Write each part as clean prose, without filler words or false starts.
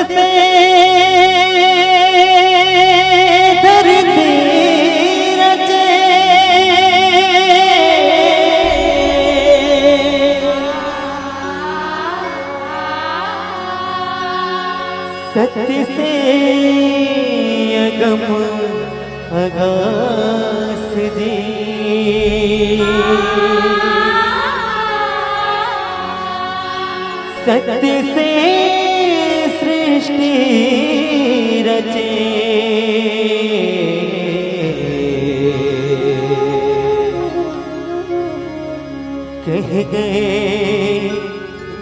से धरती रचे, सत्य से अगम अगास जी, सत्य से सृष्टि रचे, कह गए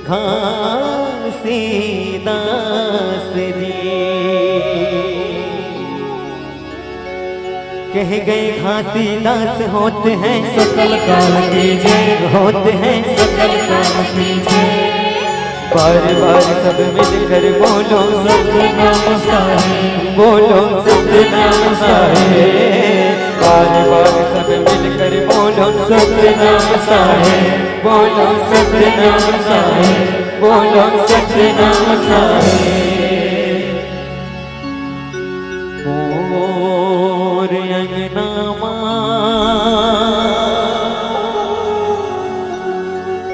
घासीदास जी, कह गए घासीदास होते हैं सकल काल की जय, होते हैं सकल काल की जय। बार बार सब मिलकर बोलो सतनाम साहिब, बोलो सतनाम साहिब, बार बार सब मिलकर बोलो सतनाम साहिब, बोलो सतनाम साहिब, बोलो सतनाम साहिब। मोर अंगनामा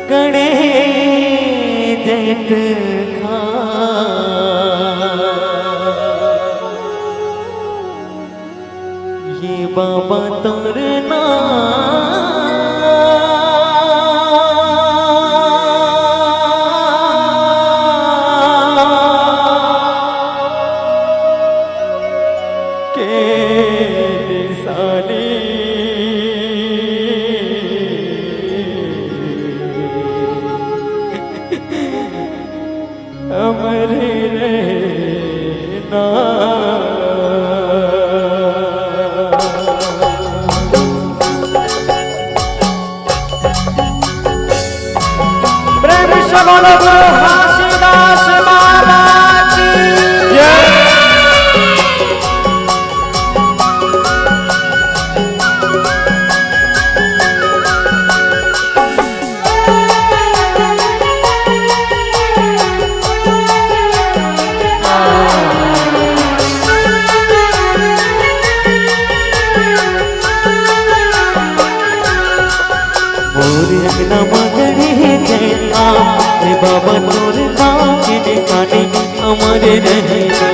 गणे जैत खा, ये बाबा तोरना के निशानी, अमर रहना। प्रेम से बोलो घासीदास बाबा की जय। बाबा तोर नाम के निशानी अमर रहना,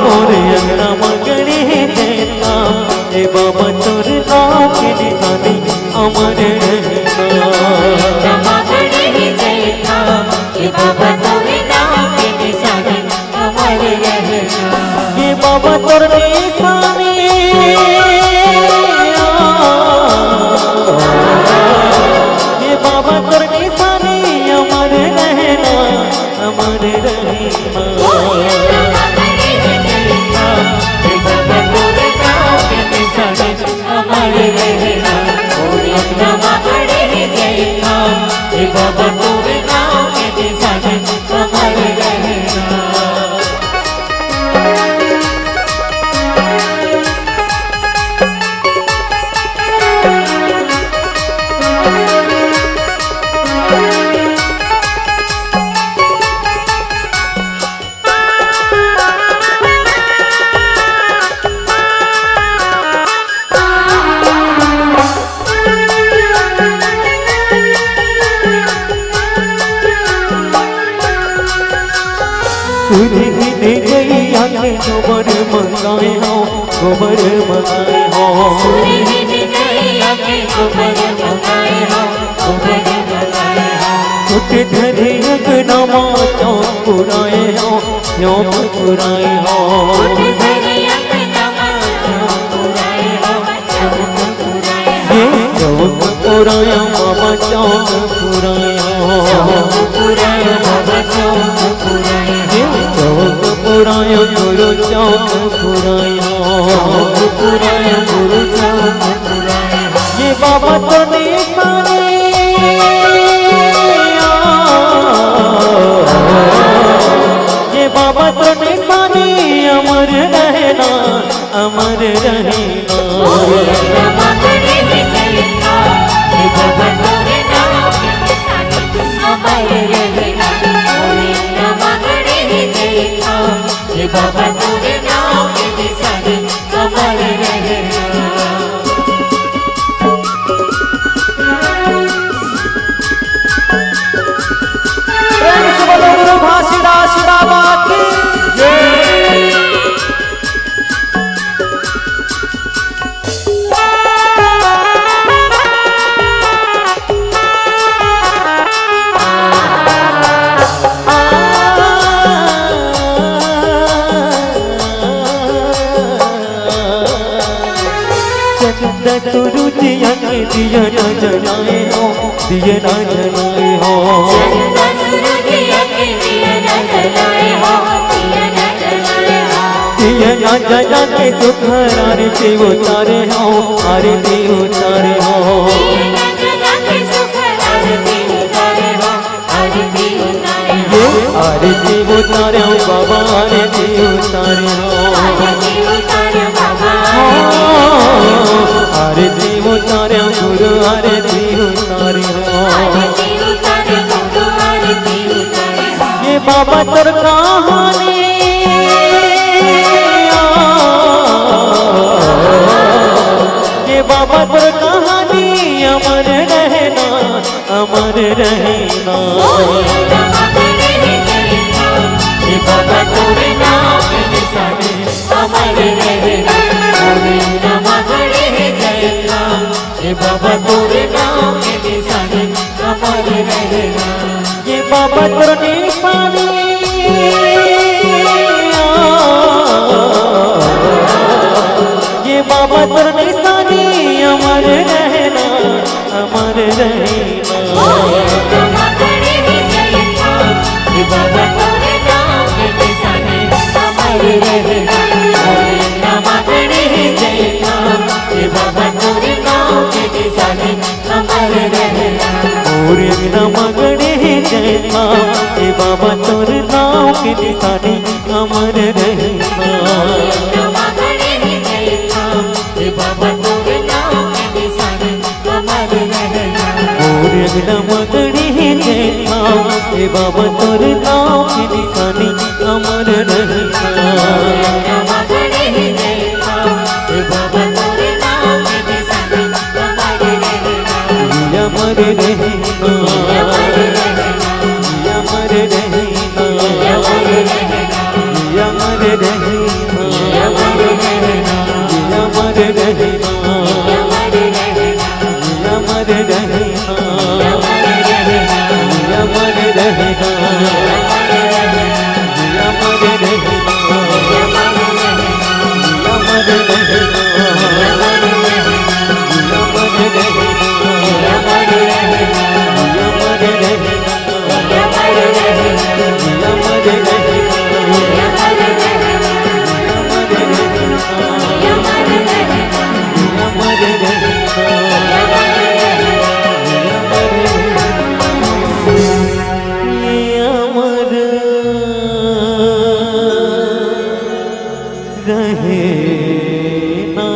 मोरे अंगना मंगनी देता, बाबा तोर नाम के निशानी अमर रहना, बाबा तोर नाम के निशानी अमर रहना। ये बाबा तोर निशानी, ये बाबा तोर निशानी अमर रहना, अमर रहना। बाबा तोर नाम के निशानी अमर रहना। गोबर मंगाए हो, गोबर मंगाए हो, छोटे धरे अगनामा चौक पुराए हो, चौक पुराए हो, ये चौक पुराया बाबा चौक पुराया हो, चौक पुराया गुरु चौक पुराया, गुरु चौक पुराया। ये बाबा तो निशानी, ये बाबा तो निशानी अमर रहना, अमर रहना। अमर रहना ओरे नमगणे जयता हे बाबा तोरे नाम के निशानी अमर रहना घासीदास बाबा की सूरज यज्ञ दिया न जलाए हो दिया न जलाए हो चंदा सूरज यज्ञ दिया न जलाए हो दिया न जलाए हो दिया न जला के सुख आरती उतारे हो आरती उतारे हो दिया न जला के सुख आरती उतारे हो आरती उतारे हो आरती उतारे हो बाबा आरती उतारे हो आरती उतारे बाबा आरती उतारे गुरु आरती उतारे हो आरती उतारे गुरु आरती उतारे हो ये बाबा तोर कहानी ये बाबा तोर कहानी अमर रहना अमर रहना ये बाबा तोरे नाम के निशानी अमर रहना ओरे नमगणे जयता हे बाबा तोरे नाम के निशानी अमर रहना ये बाबा तोर निशानी ये बाबा तोर निशानी अमर रहना अमर रहना नमगणे जयता हे बाबा तोरे नाम के निशानी अमर रहना ओरे नमगणे जयता हे बाबा तोरे नाम के निशानी अमर रहना और नमगणे जयता हे बाबा तोर नाम के निशानी अमर रहना नमगणे जयता हे बाबा तोरे नाम के निशानी अमर रहना और नमगणे जयता हे बाबा तोर नाम के निशानी अमर रहना नमगणे जयता हे बाबा तोरे नाम के निशानी अमर रहना अमर रहना अमर रहना अमर रहना अमर रहना अमर रहना अमर रहना अमर रहना अमर रहना अमर रहना अमर रहना अमर रहना अमर रहे ना